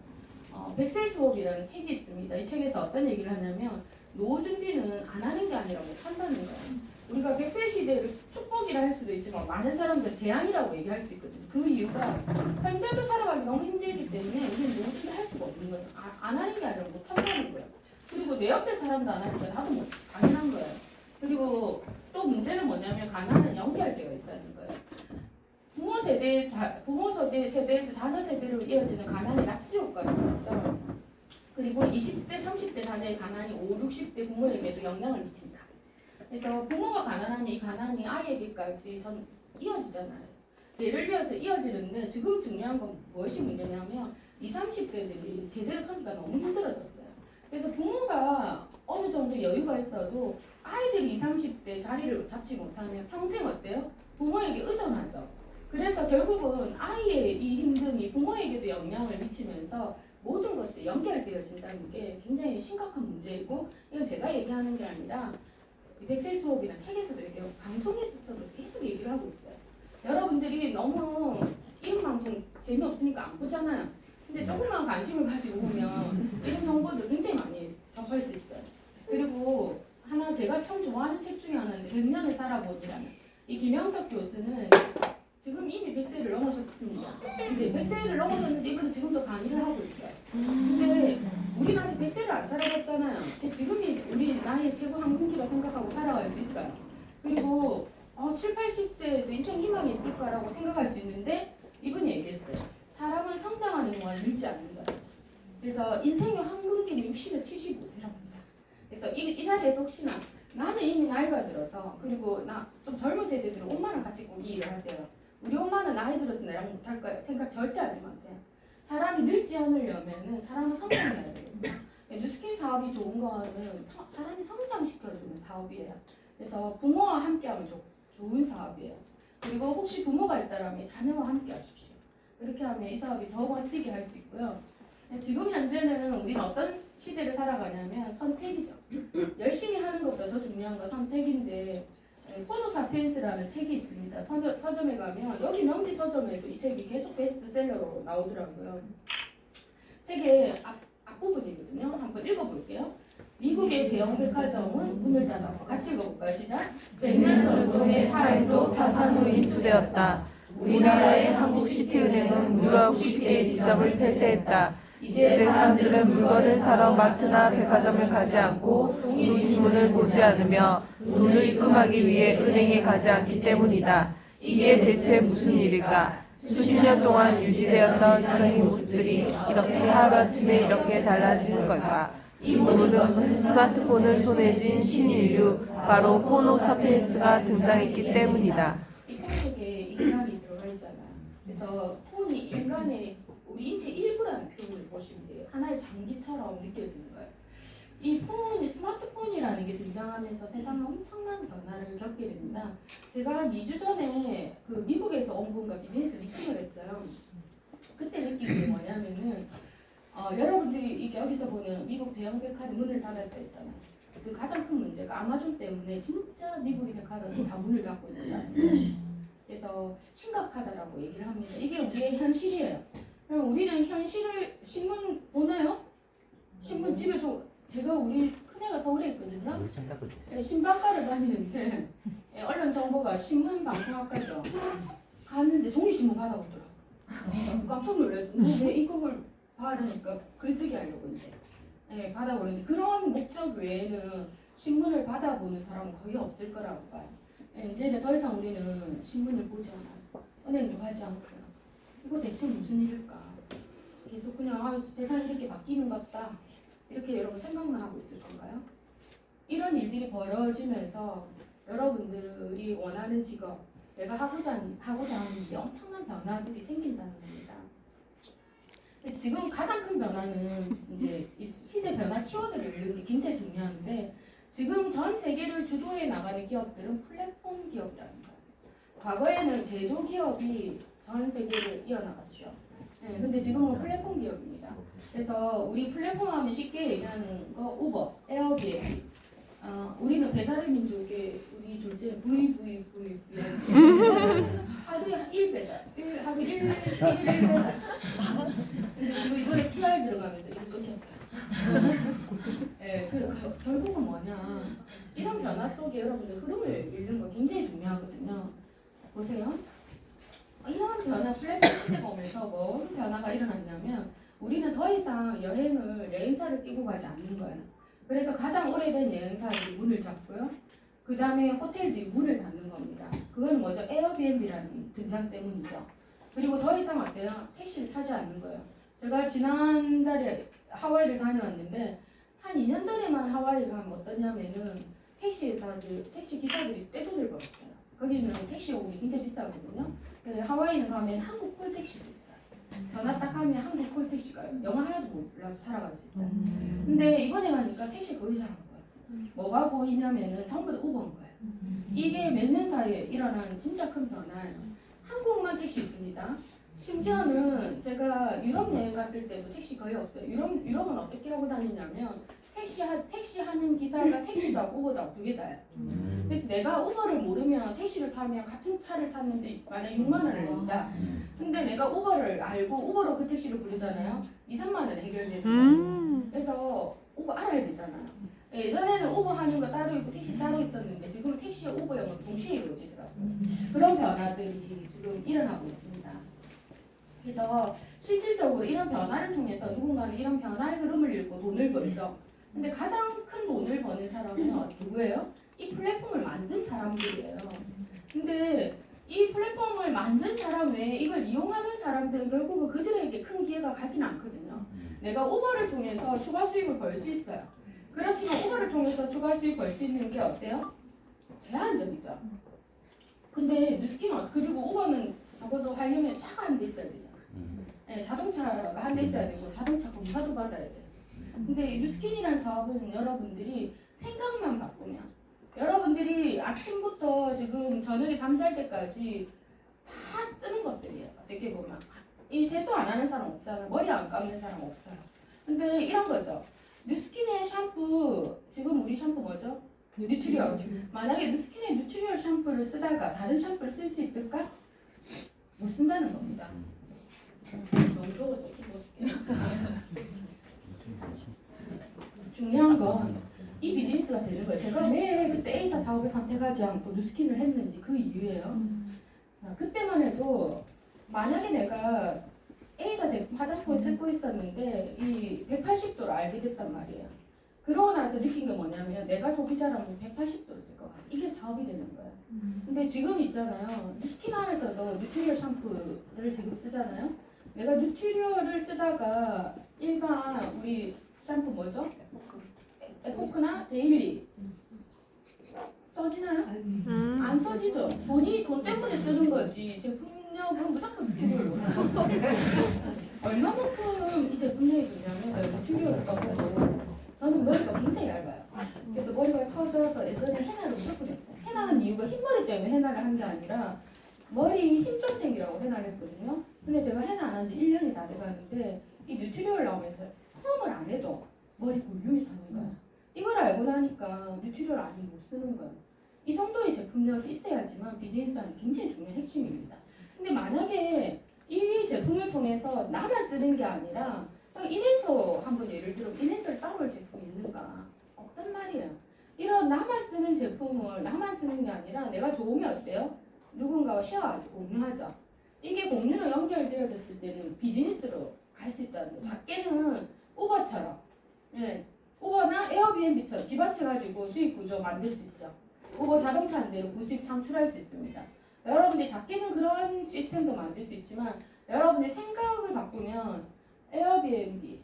Speaker 1: 100세 수업이라는 책이 있습니다. 이 책에서 어떤 얘기를 하냐면 노후 준비는 안 하는 게 아니라 못 한다는 거예요. 우리가 100세 시대를 축복이라 할 수도 있지만 많은 사람들 재앙이라고 얘기할 수 있거든요. 그 이유가 현재도 살아가기 너무 힘들기 때문에 우리는 뭐든지 할 수가 없는 거예요. 안 하는 게 아니라 못한다는 거예요. 그리고 내 옆에 사람도 안 하니까 나도 못 가능한 거예요. 그리고 또 문제는 뭐냐면 가난은 연결되어 있다는 거예요. 부모 세대에서 자녀 세대로 이어지는 가난이 낙수 효과를 있죠. 그리고 20대, 30대 자녀의 가난이 5, 60대 부모에게도 영향을 미친다. 그래서 부모가 가난하면 이 가난이 아이에게까지 전 이어지잖아요. 예를 들어서 이어지는데 지금 중요한 건 무엇이 문제냐면 20, 30대들이 제대로 살기가 너무 힘들어졌어요. 그래서 부모가 어느 정도 여유가 있어도 아이들이 20, 30대 자리를 잡지 못하면 평생 어때요? 부모에게 의존하죠. 그래서 결국은 아이의 이 힘듦이 부모에게도 영향을 미치면서 모든 것들이 연결되어진다는 게 굉장히 심각한 문제이고, 이건 제가 얘기하는 게 아니라 100세 수업이나 책에서도 얘기하고 방송에서도 계속 얘기를 하고 있어요. 여러분들이 너무 이런 방송 재미없으니까 안 보잖아요. 근데 조금만 관심을 가지고 보면 이런 정보들 굉장히 많이 접할 수 있어요. 그리고 하나 제가 참 좋아하는 책 중에 하나인데 100년을 살아보니라는, 이 김영석 교수는 지금 이미 100세를 넘으셨습니다. 근데 100세를 넘으셨는데 이분은 지금도 강의를 하고 있어요. 근데 우리는 아직 100세를 안 살아봤잖아요. 지금이 우리 나이의 최고 황금기라 생각하고 살아갈 수 있어요. 그리고 7, 80세에도 인생 희망이 있을까라고 생각할 수 있는데 이분이 얘기했어요. 사람은 성장하는 동안 늙지 않는다. 그래서 인생의 황금기는 60에 75세라고 합니다. 그래서 이 자리에서 혹시나 나는 이미 나이가 들어서, 그리고 나 좀 젊은 세대들은 엄마랑 같이 꼭 이 일을 하세요. 우리 엄마는 나이 들어서 나랑 못할 거야 생각 절대 하지 마세요. 사람이 늙지 않으려면 사람은 성장해야 되거든요. 뉴스킨 사업이 좋은 거는 사람이 성장시켜주는 사업이에요. 그래서 부모와 함께하면 좋은 사업이에요. 그리고 혹시 부모가 있다면 자녀와 함께 하십시오. 그렇게 하면 이 사업이 더 멋지게 할 수 있고요. 지금 현재는 우리는 어떤 시대를 살아가냐면 선택이죠. 열심히 하는 것보다 더 중요한 건 선택인데, 호모 사피엔스라는 책이 있습니다. 서점에 가면, 여기 명지 서점에도 이 책이 계속 베스트셀러로 나오더라고요. 책의 앞부분이거든요. 한번 읽어볼게요. 미국의 대형 백화점은 문을 닫았고, 같이 읽어볼까요? 시작. 100년 정도의 타임도 파산 후 인수되었다.
Speaker 2: 우리나라의 한국시티은행은 무려 90개의 지점을 폐쇄했다. 이제 사람들은 물건을 사러 마트나 백화점을 가지 않고 종이신문을 보지 않으며 돈을 입금하기 위해 은행에 가지 않기 때문이다. 이게 대체 무슨 일일까? 수십 년 동안 유지되었던 세상의 모습들이 이렇게 하루아침에 이렇게 달라지는 걸까? 이 모든 것은 스마트폰을 손에 쥔 신인류, 바로 호모사피엔스가 등장했기 때문이다.
Speaker 1: 이 폰 속에 인간이 들어가 있잖아요. 그래서 폰이 인간의 우리 인체 일부라는 표현을 보시면 돼요. 하나의 장기처럼 느껴지는 거예요. 이 스마트폰이라는 게 등장하면서 세상에 엄청난 변화를 겪게 됩니다. 제가 한 2주 전에 그 미국에서 온 분과 비즈니스 미팅을 했어요. 그때 느낀 게 뭐냐면은 여러분들이 여기서 보는 미국 대형 백화점 문을 닫았다 했잖아요. 그 가장 큰 문제가 아마존 때문에 진짜 미국의 백화점이 다 문을 닫고 있다는 거예요. 그래서 심각하다라고 얘기를 합니다. 이게 우리의 현실이에요. 그럼 우리는 현실을, 신문 보나요? 신문 집에 제가 우리 큰애가 서울에 있거든요. 신방과를 다니는데 언론 정보가 신문 방송학과죠. 갔는데 종이신문 받아보더라고. 깜짝 놀랐어. 왜 이걸 받으니까 글쓰기 하려고 이제 받아보는데, 그런 목적 외에는 신문을 받아보는 사람은 거의 없을 거라고 봐요. 이제는 더 이상 우리는 신문을 보지 않아요. 은행도 가지 않고요. 이거 대체 무슨 일일까? 계속 그냥 세상이 이렇게 바뀌는 것 같다, 이렇게 여러분 생각만 하고 있을 건가요? 이런 일들이 벌어지면서 여러분들이 원하는 직업, 내가 하고자 하는 일이 엄청난 변화들이 생긴다는 겁니다. 지금 가장 큰 변화는 이제 이 시대 변화 키워드를 읽는 게 굉장히 중요한데, 지금 전 세계를 주도해 나가는 기업들은 플랫폼 기업이라는 거예요. 과거에는 제조 기업이 전 세계를 이어나갔죠. 근데 지금은 플랫폼 기업입니다. 그래서 우리 플랫폼 하면 쉽게 얘기하는 거 우버, 에어비앤비. 우리는 배달의 민족의 우리 둘째는 VVV. 하루에 1배달. 하루 1배달. 근데 지금 이번에 PR 들어가면서 이거 끊겼어요. 결국은 뭐냐. 이런 변화 속에 여러분들 흐름을 읽는 일어났냐면 우리는 더 이상 여행사를 끼고 가지 않는 거예요. 그래서 가장 오래된 여행사들이 문을 닫고요. 그 다음에 호텔들이 문을 닫는 겁니다. 그건 뭐죠? 에어비앤비라는 등장 때문이죠. 그리고 더 이상 어때요? 택시를 타지 않는 거예요. 제가 지난달에 하와이를 다녀왔는데 한 2년 전에만 하와이 가면 어떠냐면은 택시 기사들이 떼돈을 벌었어요. 거기는 택시 요금이 굉장히 비싸거든요. 근데 하와이는 가면 한국 콜택시도 있어요. 전화 딱 하면 한국 콜택시가 영어 하나도 몰라도 살아갈 수 있어요. 근데 이번에 가니까 택시 거의 잘 안 보여요. 뭐가 보이냐면은 전부 다 우버인 거예요. 이게 몇 년 사이에 일어난 진짜 큰 변화예요. 한국만 택시 있습니다. 심지어는 제가 유럽 여행 갔을 때도 택시 거의 없어요. 유럽은 어떻게 하고 다니냐면 택시 하는 기사가 택시도 하고 우버도 하고 두 개 다요. 그래서 내가 우버를 모르면 택시를 타면 같은 차를 탔는데 만약 6만 원을 낸다. 근데 내가 우버를 알고 우버로 그 택시를 부르잖아요. 2, 3만 원에 해결되는 거예요. 그래서 우버 알아야 되잖아요. 예전에는 우버 하는 거 따로 있고 택시 따로 있었는데 지금은 택시와 우버 영어 동시에 이루어지더라고요. 그런 변화들이 지금 일어나고 있습니다. 그래서 실질적으로 이런 변화를 통해서 누군가는 이런 변화의 흐름을 읽고 돈을 벌죠. 근데 가장 큰 돈을 버는 사람은 누구예요? 이 플랫폼을 만든 사람들이에요. 근데 이 플랫폼을 만든 사람 외에 이걸 이용하는 사람들은 결국은 그들에게 큰 기회가 가진 않거든요. 내가 우버를 통해서 추가 수익을 벌 수 있어요. 그렇지만 우버를 통해서 추가 수익 벌 수 있는 게 어때요? 제한적이죠. 근데 뉴스키는 그리고 우버는 적어도 하려면 차가 한 대 있어야 되잖아요. 네, 자동차가 한 대 있어야 되고 자동차 검사도 받아야 돼요. 근데 뉴스킨이라는 사업은 여러분들이 생각만 바꾸면 여러분들이 아침부터 지금 저녁에 잠잘 때까지 다 쓰는 것들이에요. 어떻게 보면 이 세수 안 하는 사람 없잖아요. 머리 안 감는 사람 없어요. 근데 이런 거죠. 뉴스킨의 샴푸 지금 우리 샴푸 뭐죠? 뉴트리얼. 만약에 뉴스킨의 뉴트리얼 샴푸를 쓰다가 다른 샴푸를 쓸 수 있을까? 못 쓴다는 겁니다. 너무 더워서 좀 벗을게요. 중요한 건 이 비즈니스가 되는 거예요. 제가 왜 그때 A사 사업을 선택하지 않고 뉴스킨을 했는지 그 이유예요. 자, 그때만 해도 만약에 내가 A사 제품 화장품을 쓰고 있었는데 이 180도를 알게 됐단 말이에요. 그러고 나서 느낀 게 뭐냐면 내가 소비자라면 180도를 쓸 것 같아. 이게 사업이 되는 거예요. 근데 지금 있잖아요. 뉴스킨 안에서도 뉴트리얼 샴푸를 지금 쓰잖아요. 내가 뉴트리얼을 쓰다가 일반 우리 샴푸 뭐죠? 에포크나 데일리 써지나요? 안 써지죠. 돈 때문에 쓰는 거지. 제품력은 무조건 뉴트리얼로. 얼마만큼 이 제품력이 좋냐면 뉴트리얼을 써서 저는 머리가 굉장히 얇아요. 그래서 머리가 처져서 예전에 헤나를 무조건 했어요. 헤나한 이유가 흰머리 때문에 헤나를 한 게 아니라 머리 힘 좀 생기라고 헤나를 했거든요. 근데 제가 헤나 안 한 지 1년이 다 돼가는데 이 뉴트리얼 나오면서 펌을 안 해도 머리 볼륨이 사는 거예요. 이걸 알고 나니까 뉴트리얼 아니면 못 쓰는 거예요. 이 정도의 제품력이 있어야지만 비즈니스하는 굉장히 중요한 핵심입니다. 근데 만약에 이 제품을 통해서 나만 쓰는 게 아니라 인해서 한번 예를 들어 인해서 따로 제품이 있는가? 없단 말이에요. 이런 나만 쓰는 제품을 나만 쓰는 게 아니라 내가 좋으면 어때요? 누군가와 쉐어하죠. 공유하죠. 이게 공유로 연결되어졌을 때는 비즈니스로 갈 수 있다는 거예요. 작게는 우버처럼 예, 우버나 에어비앤비처럼 집합해가지고 수익 구조 만들 수 있죠. 우버 자동차 한 대로 부수익 창출할 수 있습니다. 여러분들이 작게는 그런 시스템도 만들 수 있지만 여러분의 생각을 바꾸면 에어비앤비,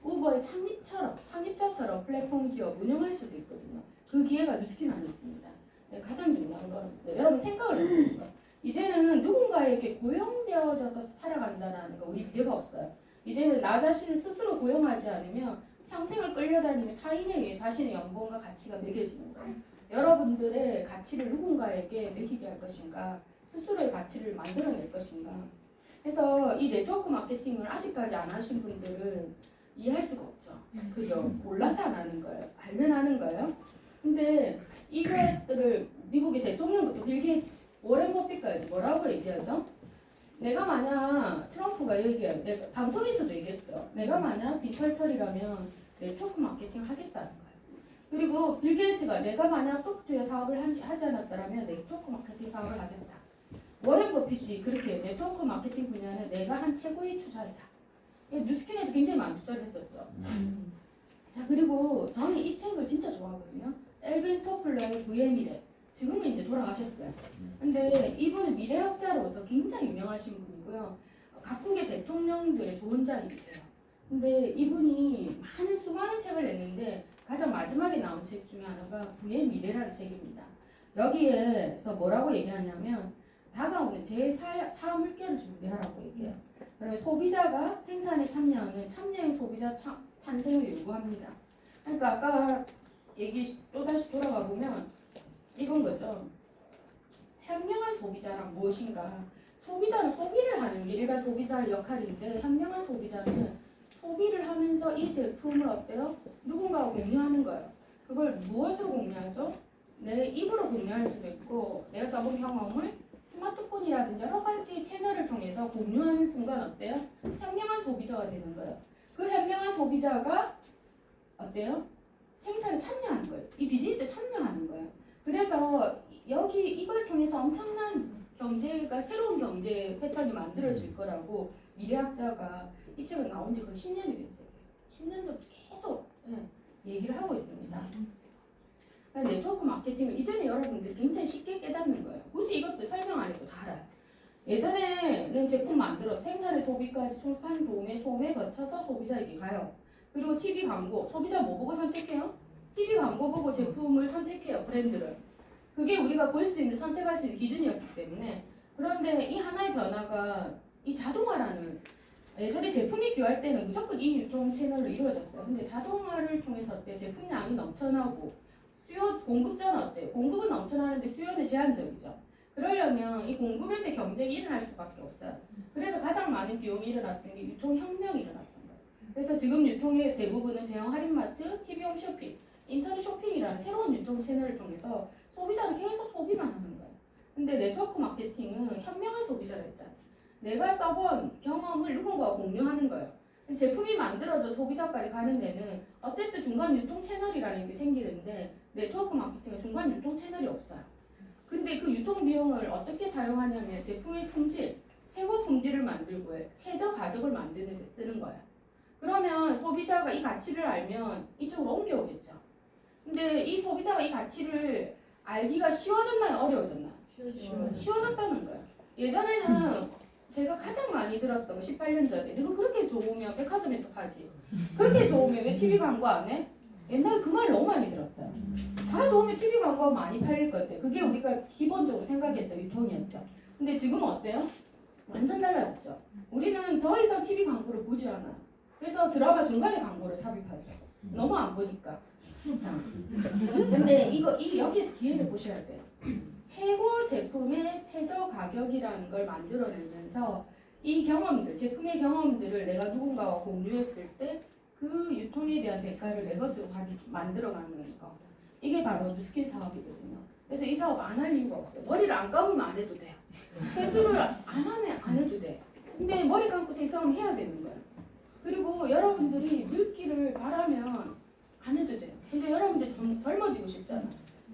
Speaker 1: 우버의 창립자처럼 플랫폼 기업 운영할 수도 있거든요. 그 기회가 뉴스킨 안에 있습니다. 네, 가장 중요한 건 네, 여러분 생각을 바꾸는 거. 이제는 누군가에게 고용되어져서 살아간다는 거 우리 비교가 없어요. 이제는 나 자신을 스스로 고용하지 않으면 평생을 끌려다니며 타인에 의해 자신의 연봉과 가치가 매겨지는 거예요. 여러분들의 가치를 누군가에게 매기게 할 것인가, 스스로의 가치를 만들어낼 것인가. 그래서 이 네트워크 마케팅을 아직까지 안 하신 분들은 이해할 수가 없죠. 그죠? 몰라서 안 하는 거예요. 알면 하는 거예요. 근데 이것들을 미국의 대통령부터 빌 게이츠, 워렌 버핏까지 뭐라고 얘기하죠? 내가 만약 트럼프가 얘기해요. 내가 방송에서도 얘기했죠. 내가 만약 빅털털이라면 네트워크 마케팅 하겠다는 거예요. 그리고 빌 게이츠가 내가 만약 소프트웨어 사업을 하지 않았다면 네트워크 마케팅 사업을 하겠다. 워렌 버핏이 그렇게 네트워크 마케팅 분야는 내가 한 최고의 투자이다. 뉴스킨에도 굉장히 많이 투자를 했었죠. 자, 그리고 저는 이 책을 진짜 좋아하거든요. 엘빈 토플러의 부의 미래. 지금은 이제 돌아가셨어요. 근데 이분은 미래학자로서 굉장히 유명하신 분이고요. 각국의 대통령들의 조언자이세요. 근데 이분이 수많은 책을 냈는데 가장 마지막에 나온 책 중에 하나가 부의 미래라는 책입니다. 여기에서 뭐라고 얘기하냐면 다가오는 제4 물결을 준비하라고 얘기해요. 그러면 소비자가 생산에 참여하는 참여형 소비자 탄생을 요구합니다. 그러니까 아까 얘기 또다시 돌아가 보면 이건 거죠. 현명한 소비자란 무엇인가? 소비자는 소비를 하는 게 일반 소비자의 역할인데 현명한 소비자는 소비를 하면서 이 제품을 어때요? 누군가와 공유하는 거예요. 그걸 무엇으로 공유하죠? 내 입으로 공유할 수도 있고 내가 써본 경험을 스마트폰이라든지 여러 가지 채널을 통해서 공유하는 순간 어때요? 현명한 소비자가 되는 거예요. 그 현명한 소비자가 어때요? 생산에 참여하는 거예요. 이 비즈니스에 참여하는 거예요. 그래서 여기 이걸 통해서 엄청난 경제가 새로운 경제 패턴이 만들어질 거라고 미래학자가 이 책은 나온 지 거의 10년이 된 책이에요. 10년 전부터 계속 얘기를 하고 있습니다. 네트워크 마케팅은 이전에 여러분들이 굉장히 쉽게 깨닫는 거예요. 굳이 이것도 설명 안 해도 다 알아요. 예전에는 제품 만들어 생산에 소비까지 출판, 도매, 소매 거쳐서 소비자에게 가요. 그리고 TV 광고, 소비자 뭐 보고 선택해요? TV 광고 보고 제품을 선택해요, 브랜드를. 그게 우리가 볼 수 있는, 선택할 수 있는 기준이었기 때문에. 그런데 이 하나의 변화가 이 자동화라는, 예전에 제품이 귀할 때는 무조건 이 유통 채널로 이루어졌어요. 근데 자동화를 통해서 어때요? 제품량이 넘쳐나고 공급자는 어때요? 공급은 넘쳐나는데 수요는 제한적이죠. 그러려면 이 공급에서의 경쟁이 일어날 수밖에 없어요. 그래서 가장 많은 비용이 일어났던 게 유통혁명이 일어났던 거예요. 그래서 지금 유통의 대부분은 대형 할인마트, TV 홈쇼핑, 인터넷 쇼핑이라는 새로운 유통 채널을 통해서 소비자는 계속 소비만 하는 거예요. 근데 네트워크 마케팅은 현명한 소비자라 했잖아요. 내가 써본 경험을 누군가와 공유하는 거예요. 제품이 만들어져 소비자까지 가는 데는 어쨌든 중간 유통 채널이라는 게 생기는데 네트워크 마케팅은 중간 유통 채널이 없어요. 근데 그 유통 비용을 어떻게 사용하냐면 제품의 품질, 최고 품질을 만들고 최저 가격을 만드는 데 쓰는 거예요. 그러면 소비자가 이 가치를 알면 이쪽으로 옮겨오겠죠. 근데 이 소비자가 이 가치를 알기가 쉬워졌나요? 어려워졌나요? 쉬워졌다는 거예요. 예전에는 제가 가장 많이 들었던 거 18년 전에 너가 그렇게 좋으면 백화점에서 파지. 그렇게 좋으면 왜 TV 광고 안 해? 옛날에 그 말 너무 많이 들었어요. 다 좋으면 TV 광고가 많이 팔릴 것 같아. 그게 우리가 기본적으로 생각했던 유통이었죠. 근데 지금은 어때요? 완전 달라졌죠. 우리는 더 이상 TV 광고를 보지 않아요. 그래서 드라마 중간에 광고를 삽입하죠. 너무 안 보니까. 근데 여기에서 기회를 보셔야 돼요. 최고 제품의 최저 가격이라는 걸 만들어내면서 이 경험들, 제품의 경험들을 내가 누군가와 공유했을 때 그 유통에 대한 대가를 내 것으로 만들어가는 거. 이게 바로 뉴스킨 사업이거든요. 그래서 이 사업 안 할 이유가 없어요. 머리를 안 감으면 안 해도 돼요. 세수를 안 하면 안 해도 돼. 근데 머리 감고 세수하면 해야 되는 거예요. 그리고 여러분들이 늙기를 바라면 안 해도 돼요. 근데 여러분들 젊어지고 싶잖아.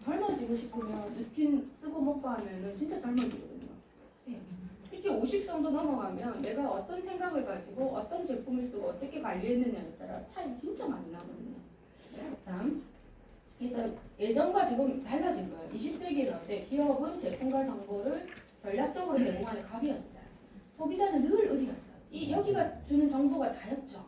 Speaker 1: 젊어지고 싶으면 뉴스킨 쓰고 먹고 하면은 진짜 젊어지거든요. 특히 50 정도 넘어가면 내가 어떤 생각을 가지고 어떤 제품을 쓰고 어떻게 관리했느냐에 따라 차이 진짜 많이 나거든요. 참. 그래서 예전과 지금 달라진 거예요. 20세기에는 어때? 기업은 제품과 정보를 전략적으로 제공하는 갑이었어요. 소비자는 늘 을이었어요. 여기가 주는 정보가 다였죠.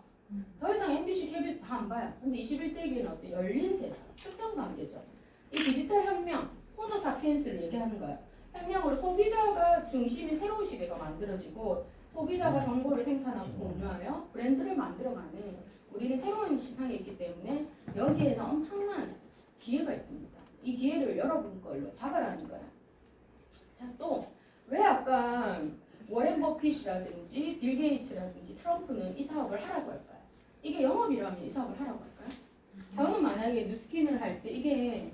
Speaker 1: 더 이상 MBC, KBS 다 안 봐요. 근데 21세기에는 어때? 열린 세상, 특정 관계죠. 이 디지털 혁명, 호모 사피엔스를 얘기하는 거예요. 혁명으로 소비자가 중심인 새로운 시대가 만들어지고 소비자가 정보를 생산하고 공유하며 브랜드를 만들어가는 우리는 새로운 시상이 있기 때문에 여기에는 엄청난 기회가 있습니다. 이 기회를 여러분 걸로 잡아라는 거야. 자, 또 왜 아까 워렌 버핏이라든지 빌 게이츠라든지 트럼프는 이 사업을 하라고 할까요? 이게 영업이라면 이 사업을 하라고 할까요? 저는 만약에 뉴스킨을 할 때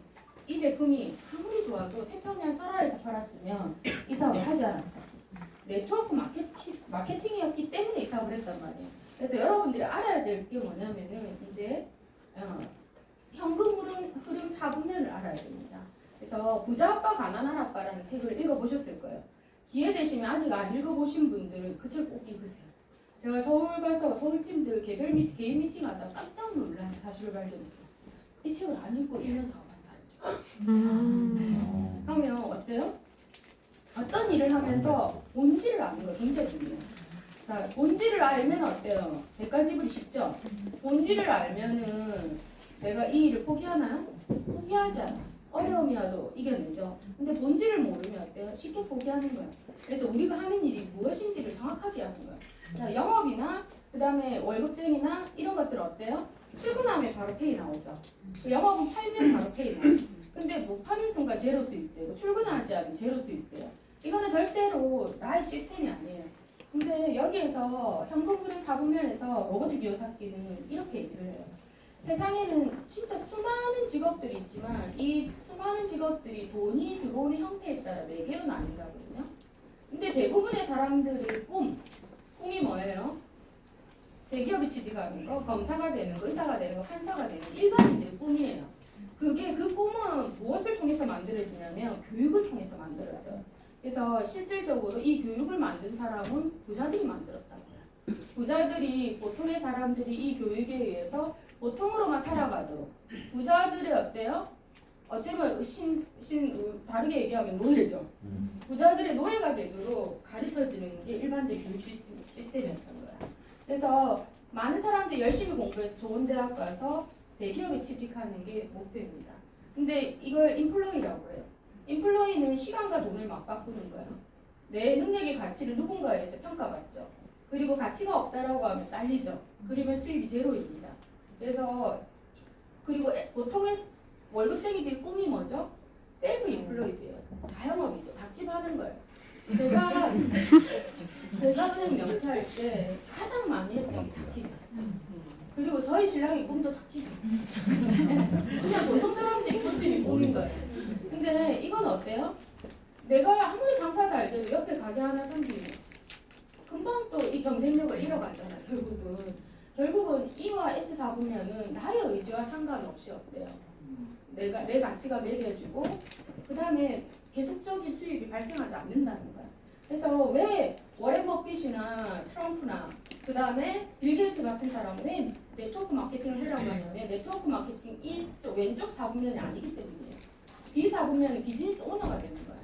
Speaker 1: 이 제품이 아무리 좋아도 태평양 설화에서 팔았으면 이 사업을 하지 않았다. 네트워크 마케팅이었기 때문에 이 사업을 했단 말이에요. 그래서 여러분들이 알아야 될 게 뭐냐면은 이제 현금 흐름 4분면을 알아야 됩니다. 그래서 부자 아빠 가난한 아빠라는 책을 읽어보셨을 거예요. 기회 되시면 아직 안 읽어보신 분들은 그 책 꼭 읽으세요. 제가 서울 가서 서울 팀들 개인 미팅 하다 깜짝 놀란 사실을 발견했어요. 이 책을 안 읽고 1년 사업한 사람들. 그러면 어때요? 어떤 일을 하면서 본질을 아는 거 굉장히 중요해요. 자, 본질을 알면 어때요? 100가지 불이 쉽죠? 본질을 알면은 내가 이 일을 포기하나요? 포기하지 않아. 어려움이라도 이겨내죠. 근데 본질을 모르면 어때요? 쉽게 포기하는 거예요. 그래서 우리가 하는 일이 무엇인지를 정확하게 하는 거예요. 자, 영업이나 그 다음에 월급쟁이나 이런 것들 어때요? 출근하면 바로 페이 나오죠. 영업은 팔면 바로 페이 나와요. 근데 못 파는 순간 제로 수입되고 출근하지 않으면 제로 수입돼요. 이거는 절대로 나의 시스템이 아니에요. 근데 여기에서 현금흐름 4분면에서 로봇 기여사기는 이렇게 얘기를 해요. 세상에는 진짜 수많은 직업들이 있지만 이 수많은 직업들이 돈이 들어오는 형태에 따라 4개로 나뉜다거든요. 근데 대부분의 사람들의 꿈이 뭐예요? 대기업에 취직하는 거, 검사가 되는 거, 의사가 되는 거, 판사가 되는 거, 일반인들의 꿈이에요. 그 꿈은 무엇을 통해서 만들어지냐면 교육을 통해서 만들어져요. 그래서 실질적으로 이 교육을 만든 사람은 부자들이 만들었다고요. 부자들이 보통의 사람들이 이 교육에 의해서 보통으로만 살아가도록 부자들이 어때요? 어쩌면 다르게 얘기하면 노예죠. 부자들의 노예가 되도록 가르쳐지는 게 일반적인 교육 시스템이었던 거예요. 그래서 많은 사람들이 열심히 공부해서 좋은 대학 가서 대기업에 취직하는 게 목표입니다. 근데 이걸 인플로이라고 해요. 인플로이는 시간과 돈을 맞바꾸는 거예요. 내 능력의 가치를 누군가에 의해서 평가받죠. 그리고 가치가 없다라고 하면 잘리죠. 그러면 수입이 제로입니다. 그래서 그리고 보통의 월급쟁이들의 꿈이 뭐죠? 셀프 인플로이드예요. 자영업이죠. 닭집 하는 거예요. 제가 은행 명퇴할 때 가장 많이 했던 게 닭집이었어요. 그리고 저희 신랑의 꿈도 닭집이었어요. 그냥 보통 사람들이 꿀 수 있는 꿈인 거예요. 근데 이건 어때요? 내가 아무리 장사 잘 돼도 옆에 가게 하나 생기면 금방 또 이 경쟁력을 잃어가잖아요. 결국은 E와 S 사보면은 나의 의지와 상관없이 어때요? 내 가치가 매겨지고 그 다음에 계속적인 수입이 발생하지 않는다는 거야. 그래서 왜 워렌 버핏이나 트럼프나 그 다음에 빌 게이츠 같은 사람은 왜 네트워크 마케팅을 하려고 하냐면 네트워크 마케팅 왼쪽 사분면이 아니기 때문이에요. B 사분면은 비즈니스 오너가 되는 거야.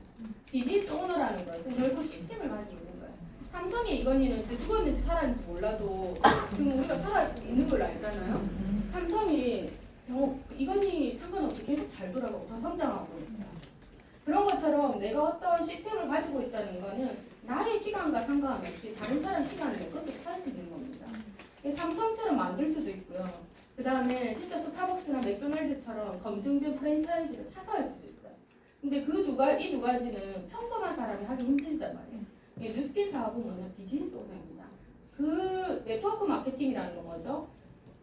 Speaker 1: 비즈니스 오너라는 것은 결국 시스템을 가지고 있는 거야. 삼성의 이건희는 죽었는지 살았는지 몰라도 지금 우리가 살아있는 걸 알잖아요. 삼성이 이건희 상관없이 계속 잘 돌아가고 더 성장하고 있어요. 그런 것처럼 내가 어떤 시스템을 가지고 있다는 거는 나의 시간과 상관없이 다른 사람 시간을 내 것으로 살 수 있는 겁니다. 삼성처럼 만들 수도 있고요. 그 다음에 진짜 스타벅스나 맥도날드처럼 검증된 프랜차이즈를 사서 할 수도 있어요. 근데 이 두 가지는 평범한 사람이 하기 힘들단 말이에요. 뉴스킬 사업은 뭐냐? 비즈니스 오너입니다. 그 네트워크 마케팅이라는 건 뭐죠?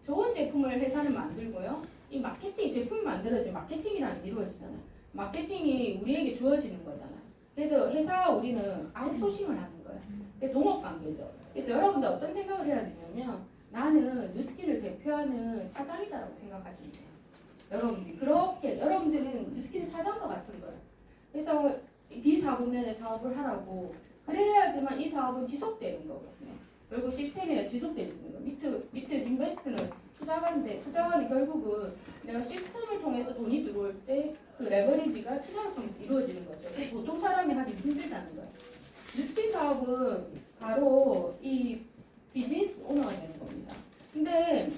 Speaker 1: 좋은 제품을 회사는 만들고요. 이 제품이 만들어지면 마케팅이라는 게 이루어지잖아요. 마케팅이 우리에게 주어지는 거잖아요. 그래서 우리는 아웃소싱을 하는 거예요. 그게 동업관계죠. 그래서 여러분들 어떤 생각을 해야 되냐면 나는 뉴스킨을 대표하는 사장이다라고 생각하시면 돼요. 여러분들은 뉴스킨 사장과 같은 거예요. 그래서 비사분면의 사업을 하라고 그래야지만 이 사업은 지속되는 거거든요. 결국 시스템에 지속될 수 있는 거예요. 밑에 인베스트는 투자관이 결국은 내가 시스템을 통해서 돈이 들어올 때 그 레버리지가 투자를 통해서 이루어지는 거죠. 보통 사람이 하기 힘들다는 거예요. 뉴스킨 사업은 바로 이 비즈니스 오너가 되는 겁니다. 근데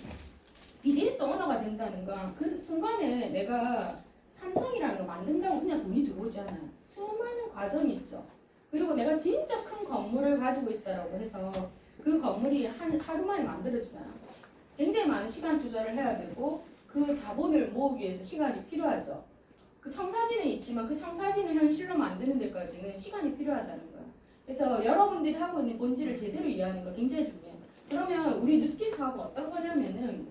Speaker 1: 비즈니스 오너가 된다는 건 그 순간에 내가 삼성이라는 거 만든다고 그냥 돈이 들어오지 않아요. 수많은 과정이 있죠. 그리고 내가 진짜 큰 건물을 가지고 있다라고 해서 그 건물이 하루 만에 만들어지잖아. 굉장히 많은 시간 투자를 해야 되고 그 자본을 모으기 위해서 시간이 필요하죠. 그 청사진은 있지만 그 청사진을 현실로 만드는 데까지는 시간이 필요하다는 거야. 그래서 여러분들이 하고 있는 본질을 제대로 이해하는 거 굉장히 중요해요. 그러면 우리 뉴스킨 사업은 어떤 거냐면은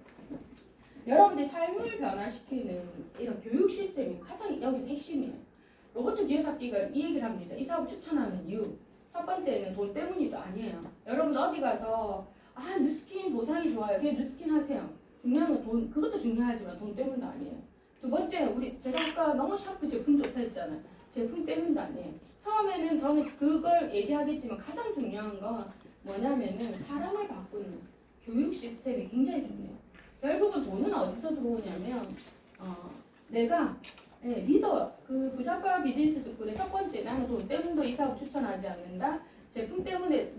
Speaker 1: 여러분들의 삶을 변화시키는 이런 교육 시스템이 가장 여기서 핵심이에요. 로버트 기요사키가 이 얘기를 합니다. 이 사업 추천하는 이유. 첫 번째는 돈 때문이도 아니에요. 여러분 어디 가서 뉴스킨 보상이 좋아요. 그냥 뉴스킨 하세요. 중요한 건 그것도 중요하지만 돈 때문도 아니에요. 두 번째, 제가 아까 너무 샤프 제품 좋다 했잖아요. 제품 때문도 아니에요. 처음에는 저는 그걸 얘기하겠지만 가장 중요한 건 뭐냐면은 사람을 바꾸는 교육 시스템이 굉장히 중요해요. 결국은 돈은 어디서 들어오냐면 내가 리더 그 부자파 비즈니스 스쿨의 첫 번째 나는 돈 때문에 이 사업 추천하지 않는다. 제품 때문에